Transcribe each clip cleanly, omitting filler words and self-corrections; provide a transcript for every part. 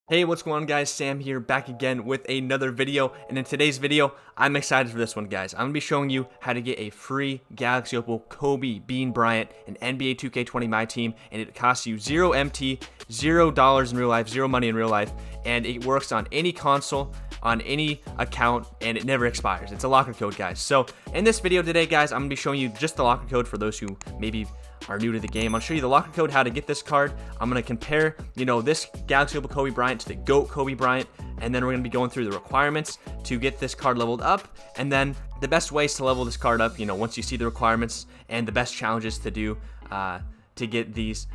Hey, what's going on, guys? Sam here, back again with another video. And in today's video, I'm excited for this one, guys. I'm going to be showing you how to get a free Galaxy Opal Kobe Bryant in NBA 2K20 Myteam, and it costs you 0 MT, $0 in real life, 0 money in real life, and it works on any console, on any account, and it never expires. It's a locker code, guys. So in this video today, guys, I'm going to be showing you just the locker code for those who maybe are new to the game. I'll show you the locker code, how to get this card. I'm going to compare, this Galaxy Opal Kobe Bryant to the GOAT Kobe Bryant, and then we're going to be going through the requirements to get this card leveled up, and then the best ways to level this card up, once you see the requirements, and the best challenges to do to get these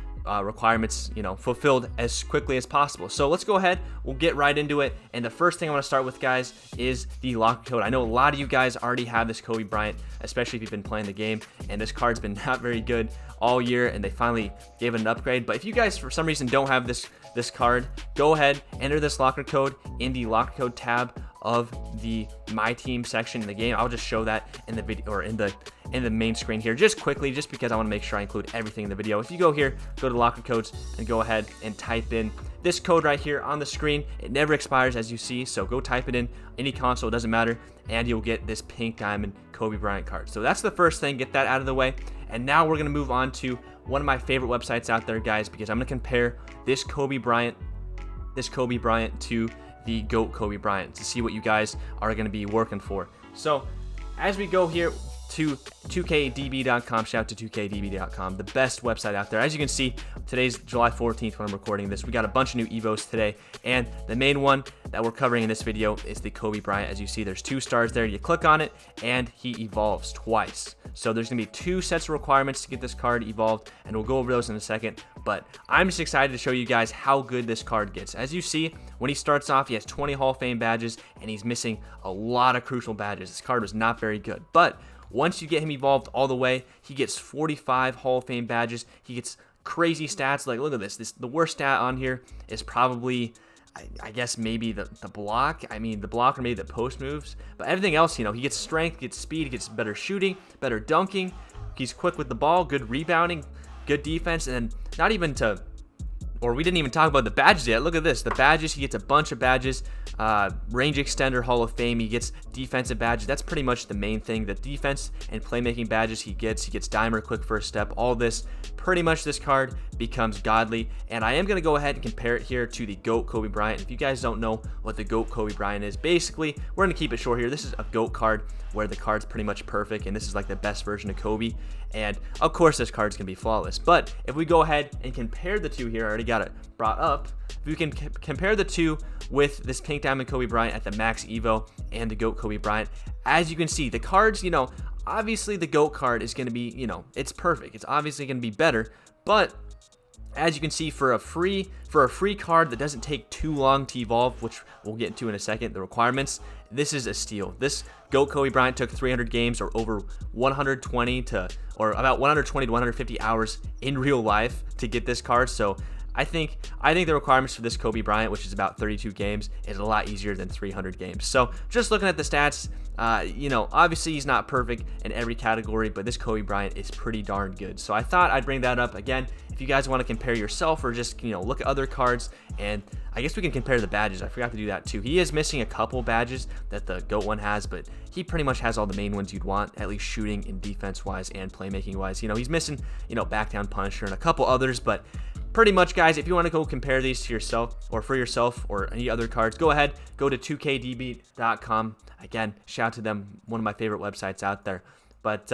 requirements, fulfilled as quickly as possible. So let's go ahead, we'll get right into it. And the first thing I want to start with, guys, is the locker code. I know a lot of you guys already have this Kobe Bryant, especially if you've been playing the game, and this card's been not very good all year, and they finally gave it an upgrade. But if you guys for some reason don't have this card, go ahead, enter this locker code in the locker code tab of the My Team section in the game. I'll just show that in the video, or in the main screen here, just quickly, just because I want to make sure I include everything in the video. If you go here, go to locker codes, and go ahead and type in this code right here on the screen. It never expires, as you see, so go type it in any console, it doesn't matter, and you'll get this pink diamond Kobe Bryant card. So that's the first thing, get that out of the way. And now we're going to move on to one of my favorite websites out there, guys, because I'm going to compare this Kobe Bryant to the GOAT Kobe Bryant to see what you guys are going to be working for. So as we go here to 2KDB.com, shout out to 2KDB.com, the best website out there. As you can see, today's July 14th when I'm recording this. We got a bunch of new Evos today, and the main one that we're covering in this video is the Kobe Bryant. As you see, there's 2 stars there. You click on it, and he evolves twice. So there's going to be 2 sets of requirements to get this card evolved, and we'll go over those in a second. But I'm just excited to show you guys how good this card gets. As you see, when he starts off, he has 20 Hall of Fame badges, and he's missing a lot of crucial badges. This card was not very good. But once you get him evolved all the way, he gets 45 Hall of Fame badges. He gets crazy stats. Like, look at this. The worst stat on here is probably, I guess, maybe the block. I mean, the block, or maybe the post moves. But everything else, he gets strength, gets speed, he gets better shooting, better dunking. He's quick with the ball, good rebounding, good defense, and then not even to... Or we didn't even talk about the badges yet. Look at this. The badges, he gets a bunch of badges. Range extender, Hall of Fame. He gets defensive badges. That's pretty much the main thing. The defense and playmaking badges he gets. He gets dimer, quick first step. All this, pretty much this card becomes godly. And I am going to go ahead and compare it here to the GOAT Kobe Bryant. If you guys don't know what the GOAT Kobe Bryant is, basically, we're going to keep it short here. This is a GOAT card where the card's pretty much perfect, and this is like the best version of Kobe. And of course, this card's gonna be flawless. But if we go ahead and compare the two here, I already got it brought up. If we can compare the two with this pink diamond Kobe Bryant at the max evo and the GOAT Kobe Bryant, as you can see, the cards, obviously the GOAT card is gonna be, it's perfect. It's obviously gonna be better, but as you can see, for a free card that doesn't take too long to evolve, which we'll get into in a second, the requirements, this is a steal. This GOAT Kobe Bryant took 300 games, or over 120 to 150 hours in real life to get this card. So I think the requirements for this Kobe Bryant, which is about 32 games, is a lot easier than 300 games. So just looking at the stats, obviously he's not perfect in every category, but this Kobe Bryant is pretty darn good. So I thought I'd bring that up again. If you guys want to compare yourself, or just, look at other cards, and I guess we can compare the badges. I forgot to do that too. He is missing a couple badges that the GOAT one has, but he pretty much has all the main ones you'd want, at least shooting and defense wise and playmaking wise. He's missing, back down punisher and a couple others, but pretty much, guys, if you want to go compare these to yourself, or for yourself, or any other cards, go ahead, go to 2KDB.com. Again, shout out to them, one of my favorite websites out there. But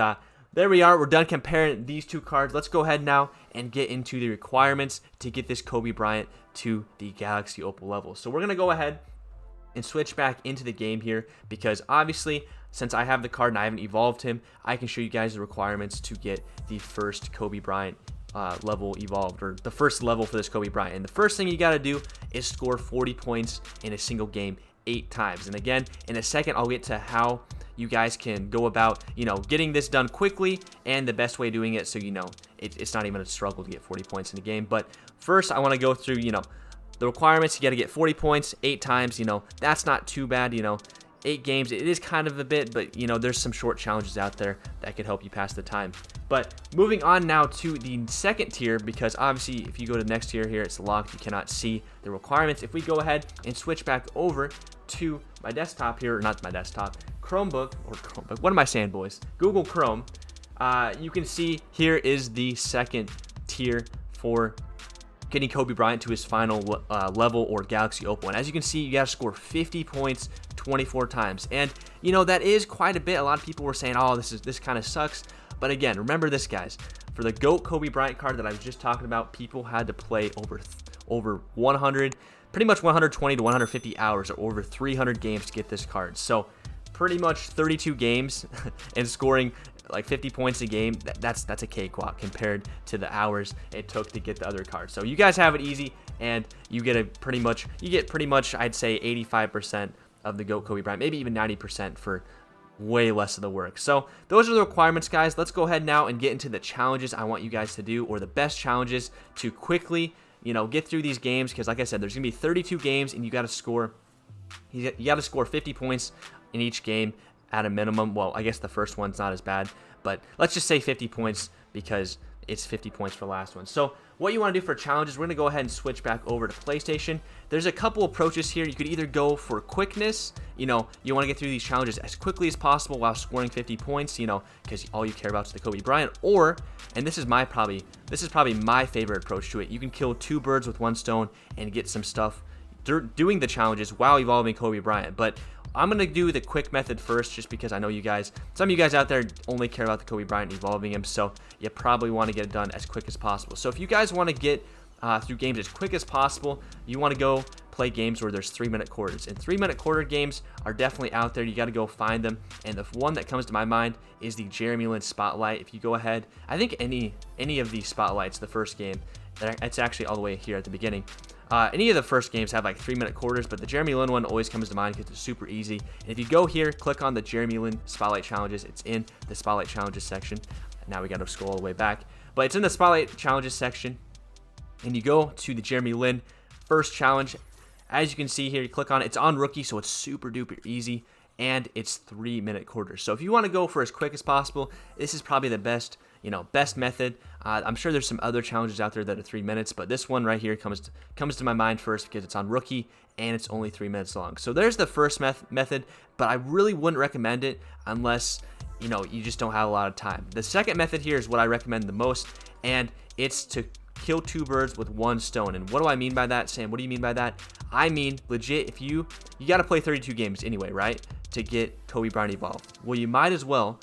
there we are. We're done comparing these two cards. Let's go ahead now and get into the requirements to get this Kobe Bryant to the Galaxy Opal level. So we're going to go ahead and switch back into the game here, because obviously, since I have the card and I haven't evolved him, I can show you guys the requirements to get the first Kobe Bryant level evolved, or the first level for this Kobe Bryant. And the first thing you got to do is score 40 points in a single game 8 times. And again, in a second, I'll get to how you guys can go about, getting this done quickly, and the best way of doing it, so it's not even a struggle to get 40 points in a game. But first, I want to go through, the requirements. You got to get 40 points 8 times. That's not too bad. 8 games, it is kind of a bit, but you know, there's some short challenges out there that could help you pass the time. But moving on now to the second tier, because obviously if you go to the next tier here, it's locked, you cannot see the requirements. If we go ahead and switch back over to my desktop here, or not my desktop, Chromebook, what am I saying, boys? Google Chrome, you can see here is the second tier for getting Kobe Bryant to his final level, or Galaxy Opal. And as you can see, you got to score 50 points 24 times. And you know, that is quite a bit. A lot of people were saying, oh, this kind of sucks. But again, remember this, guys. For the GOAT Kobe Bryant card that I was just talking about, people had to play over 100, pretty much 120 to 150 hours, or over 300 games to get this card. So pretty much 32 games and scoring like 50 points a game, that's a cakewalk compared to the hours it took to get the other card. So you guys have it easy, and you get pretty much I'd say 85% of the GOAT Kobe Bryant, maybe even 90% for way less of the work. So those are the requirements, guys. Let's go ahead now and get into the challenges I want you guys to do, or the best challenges to quickly, you know, get through these games, because like I said, there's gonna be 32 games, and you got to score 50 points in each game at a minimum. Well, I guess the first one's not as bad, but let's just say 50 points because it's 50 points for the last one. So what you want to do for challenges, we're going to go ahead and switch back over to PlayStation. There's a couple approaches here. You could either go for quickness, you know, you want to get through these challenges as quickly as possible while scoring 50 points, you know, because all you care about is the Kobe Bryant. Or, and this is probably my favorite approach to it, you can kill 2 birds with 1 stone and get some stuff doing the challenges while evolving Kobe Bryant. But I'm going to do the quick method first, just because I know some of you guys out there only care about the Kobe Bryant evolving him, so you probably want to get it done as quick as possible. So if you guys want to get through games as quick as possible, you want to go play games where there's 3-minute quarters. And 3-minute quarter games are definitely out there. You got to go find them. And the one that comes to my mind is the Jeremy Lin Spotlight. If you go ahead, I think any of these spotlights, the first game, it's actually all the way here at the beginning. Any of the first games have like 3-minute quarters, but the Jeremy Lin one always comes to mind because it's super easy. And if you go here, click on the Jeremy Lin Spotlight Challenges, it's in the Spotlight Challenges section. Now we got to scroll all the way back, but it's in the Spotlight Challenges section. And you go to the Jeremy Lin first challenge. As you can see here, you click on it. It's on rookie, so it's super duper easy, and it's 3-minute quarters. So if you want to go for as quick as possible, this is probably the best method. I'm sure there's some other challenges out there that are 3 minutes, but this one right here comes to my mind first because it's on rookie and it's only 3 minutes long. So there's the first method, but I really wouldn't recommend it unless, you know, you just don't have a lot of time. The second method here is what I recommend the most, and it's to kill 2 birds with 1 stone. And what do I mean by that, Sam? What do you mean by that? I mean, legit, if you got to play 32 games anyway, right, to get Kobe Bryant evolved. Well, you might as well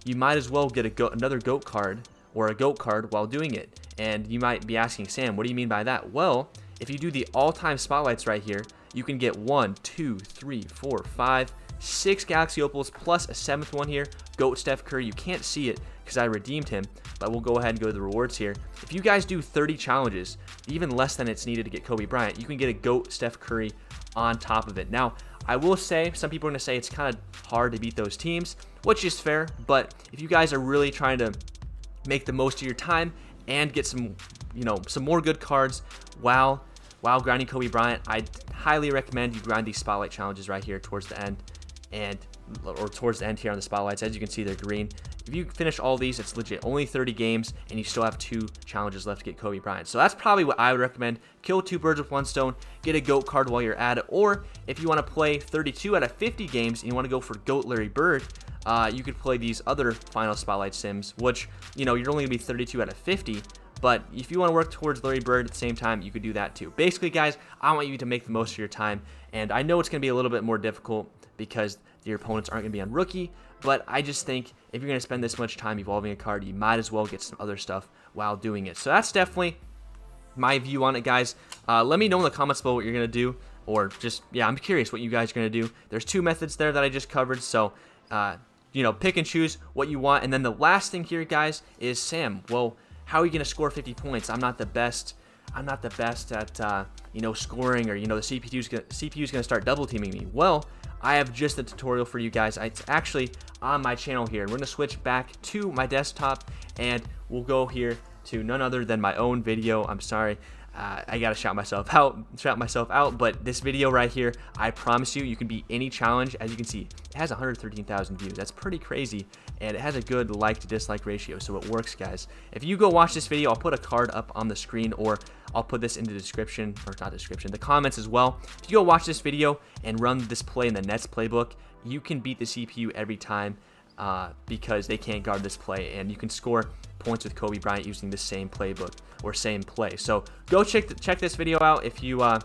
get another GOAT card, or a GOAT card while doing it. And you might be asking, Sam, what do you mean by that? Well, if you do the all-time spotlights right here, you can get 1, 2, 3, 4, 5, 6 Galaxy Opals plus a 7th one here, GOAT Steph Curry. You can't see it because I redeemed him, but we'll go ahead and go to the rewards here. If you guys do 30 challenges, even less than it's needed to get Kobe Bryant, you can get a GOAT Steph Curry on top of it. Now, I will say, some people are going to say it's kind of hard to beat those teams, which is fair, but if you guys are really trying to make the most of your time and get some more good cards while grinding Kobe Bryant, I highly recommend you grind these spotlight challenges right here towards the end, or towards the end here on the spotlights. As you can see, they're green. If you finish all these, it's legit only 30 games, and you still have 2 challenges left to get Kobe Bryant. So that's probably what I would recommend. Kill 2 birds with 1 stone, get a GOAT card while you're at it. Or if you want to play 32 out of 50 games and you want to go for GOAT Larry Bird, you could play these other final spotlight sims, which, you know, you're only going to be 32 out of 50. But if you want to work towards Larry Bird at the same time, you could do that too. Basically, guys, I want you to make the most of your time. And I know it's going to be a little bit more difficult because your opponents aren't going to be on rookie. But I just think if you're going to spend this much time evolving a card, you might as well get some other stuff while doing it. So that's definitely my view on it, guys. Let me know in the comments below what you're going to do. Or just, yeah, I'm curious what you guys are going to do. There's 2 methods there that I just covered. So, you know, pick and choose what you want. And then the last thing here, guys, is Sam. Well, how are you going to score 50 points? I'm not the best at, you know, scoring, or, you know, the CPU's going to start double teaming me. Well, I have just a tutorial for you guys. It's actually on my channel here. We're going to switch back to my desktop, and we'll go here to none other than my own video. I'm sorry. I gotta shout myself out. But this video right here, I promise you can beat any challenge. As you can see, it has 113,000 views. That's pretty crazy, and it has a good like to dislike ratio, so it works, guys. If you go watch this video, I'll put a card up on the screen, or I'll put this in the description, or not description, the comments as well. If you go watch this video and run this play in the Nets playbook, you can beat the CPU every time. Because they can't guard this play, and you can score points with Kobe Bryant using the same playbook or same play. So go check this video out if you are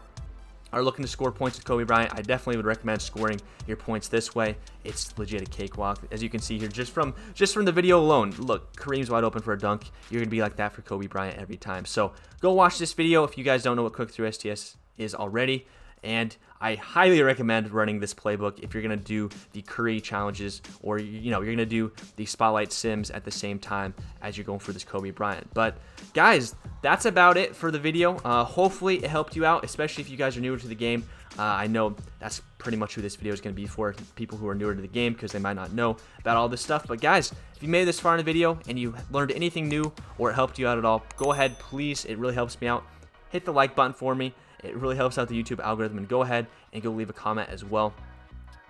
looking to score points with Kobe Bryant. I definitely would recommend scoring your points this way. It's legit a cakewalk, as you can see here just from the video alone. Look, Kareem's wide open for a dunk. You're gonna be like that for Kobe Bryant every time. So go watch this video if you guys don't know what Cook Through STS is already. And I highly recommend running this playbook if you're going to do the Curry challenges, or you're going to do the Spotlight Sims at the same time as you're going for this Kobe Bryant. But guys, that's about it for the video. Hopefully it helped you out, especially if you guys are newer to the game. I know that's pretty much who this video is going to be for, people who are newer to the game, because they might not know about all this stuff. But guys, if you made it this far in the video and you learned anything new or it helped you out at all, go ahead, please. It really helps me out. Hit the like button for me. It really helps out the YouTube algorithm, and go ahead and go leave a comment as well,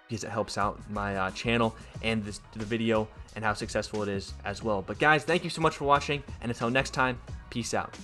because it helps out my channel and the video and how successful it is as well. But guys, thank you so much for watching, and until next time, peace out.